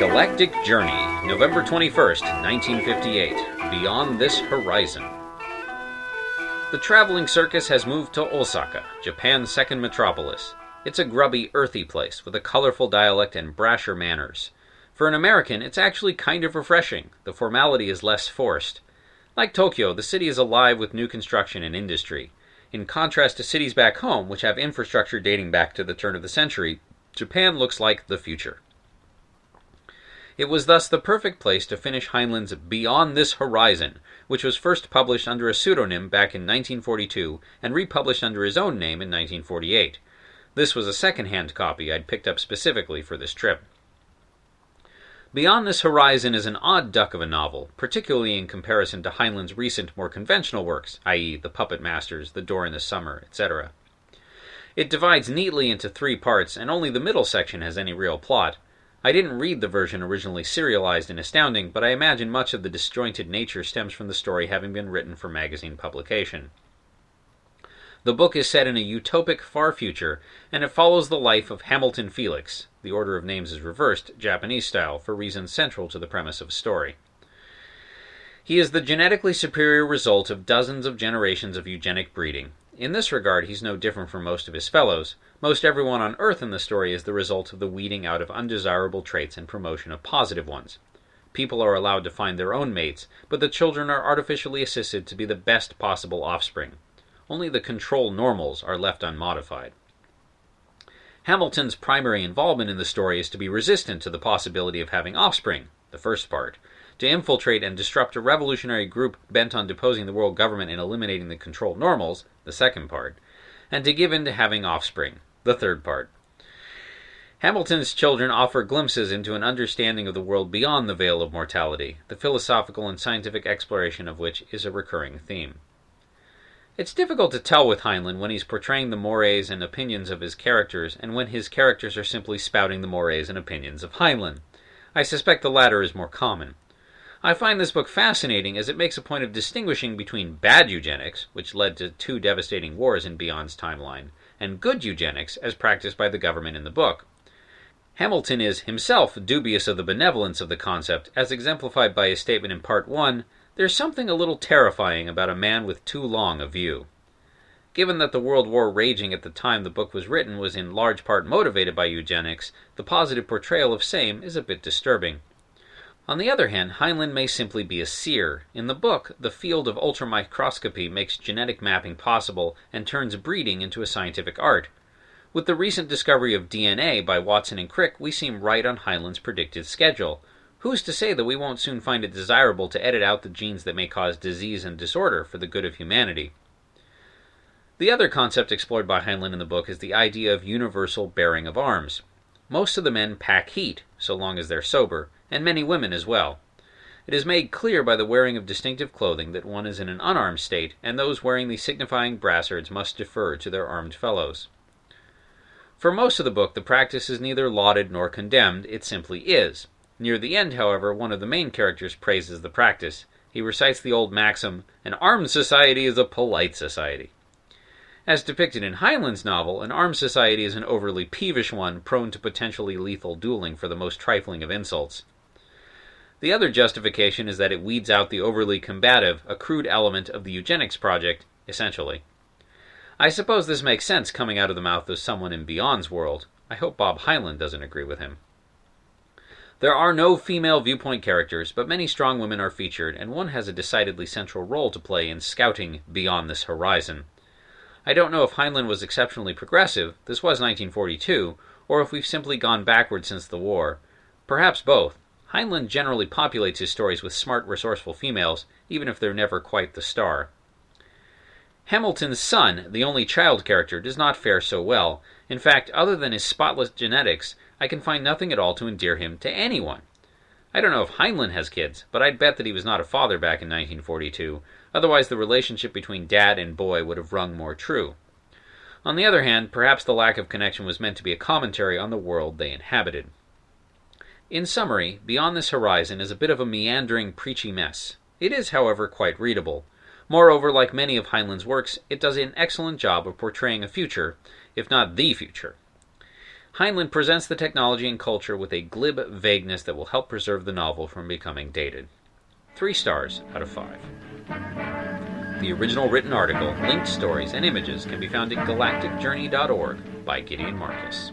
Galactic Journey, November 21st, 1958. Beyond This Horizon. The traveling circus has moved to Osaka, Japan's second metropolis. It's a grubby, earthy place with a colorful dialect and brasher manners. For an American, it's actually kind of refreshing. The formality is less forced. Like Tokyo, the city is alive with new construction and industry. In contrast to cities back home, which have infrastructure dating back to the turn of the century, Japan looks like the future. It was thus the perfect place to finish Heinlein's Beyond This Horizon, which was first published under a pseudonym back in 1942 and republished under his own name in 1948. This was a second-hand copy I'd picked up specifically for this trip. Beyond This Horizon is an odd duck of a novel, particularly in comparison to Heinlein's recent, more conventional works, i.e. The Puppet Masters, The Door in the Summer, etc. It divides neatly into 3 parts, and only the middle section has any real plot. I didn't read the version originally serialized in Astounding, but I imagine much of the disjointed nature stems from the story having been written for magazine publication. The book is set in a utopic far future, and it follows the life of Hamilton Felix. The order of names is reversed, Japanese style, for reasons central to the premise of a story. He is the genetically superior result of dozens of generations of eugenic breeding. In this regard, he's no different from most of his fellows. Most everyone on Earth in the story is the result of the weeding out of undesirable traits and promotion of positive ones. People are allowed to find their own mates, but the children are artificially assisted to be the best possible offspring. Only the control normals are left unmodified. Hamilton's primary involvement in the story is to be resistant to the possibility of having offspring, the first part, to infiltrate and disrupt a revolutionary group bent on deposing the world government and eliminating the control normals, the second part, and to give in to having offspring, the third part. Hamilton's children offer glimpses into an understanding of the world beyond the veil of mortality, the philosophical and scientific exploration of which is a recurring theme. It's difficult to tell with Heinlein when he's portraying the mores and opinions of his characters and when his characters are simply spouting the mores and opinions of Heinlein. I suspect the latter is more common. I find this book fascinating as it makes a point of distinguishing between bad eugenics, which led to 2 devastating wars in Beyond's timeline, and good eugenics as practiced by the government in the book. Hamilton is himself dubious of the benevolence of the concept, as exemplified by his statement in Part 1, "There's something a little terrifying about a man with too long a view." Given that the World War raging at the time the book was written was in large part motivated by eugenics, the positive portrayal of same is a bit disturbing. On the other hand, Heinlein may simply be a seer. In the book, the field of ultramicroscopy makes genetic mapping possible and turns breeding into a scientific art. With the recent discovery of DNA by Watson and Crick, we seem right on Heinlein's predicted schedule. Who's to say that we won't soon find it desirable to edit out the genes that may cause disease and disorder for the good of humanity? The other concept explored by Heinlein in the book is the idea of universal bearing of arms. Most of the men pack heat, so long as they're sober, and many women as well. It is made clear by the wearing of distinctive clothing that one is in an unarmed state, and those wearing the signifying brassards must defer to their armed fellows. For most of the book, the practice is neither lauded nor condemned, it simply is. Near the end, however, one of the main characters praises the practice. He recites the old maxim, "An armed society is a polite society." As depicted in Heinlein's novel, an armed society is an overly peevish one, prone to potentially lethal dueling for the most trifling of insults. The other justification is that it weeds out the overly combative, a crude element of the eugenics project, essentially. I suppose this makes sense coming out of the mouth of someone in Beyond's world. I hope Bob Heinlein doesn't agree with him. There are no female viewpoint characters, but many strong women are featured, and one has a decidedly central role to play in scouting Beyond This Horizon. I don't know if Heinlein was exceptionally progressive, this was 1942, or if we've simply gone backward since the war. Perhaps both. Heinlein generally populates his stories with smart, resourceful females, even if they're never quite the star. Hamilton's son, the only child character, does not fare so well. In fact, other than his spotless genetics, I can find nothing at all to endear him to anyone. I don't know if Heinlein has kids, but I'd bet that he was not a father back in 1942, otherwise the relationship between dad and boy would have rung more true. On the other hand, perhaps the lack of connection was meant to be a commentary on the world they inhabited. In summary, Beyond This Horizon is a bit of a meandering, preachy mess. It is, however, quite readable. Moreover, like many of Heinlein's works, it does an excellent job of portraying a future, if not the future. Heinlein presents the technology and culture with a glib vagueness that will help preserve the novel from becoming dated. 3 stars out of 5. The original written article, linked stories, and images can be found at galacticjourney.org by Gideon Marcus.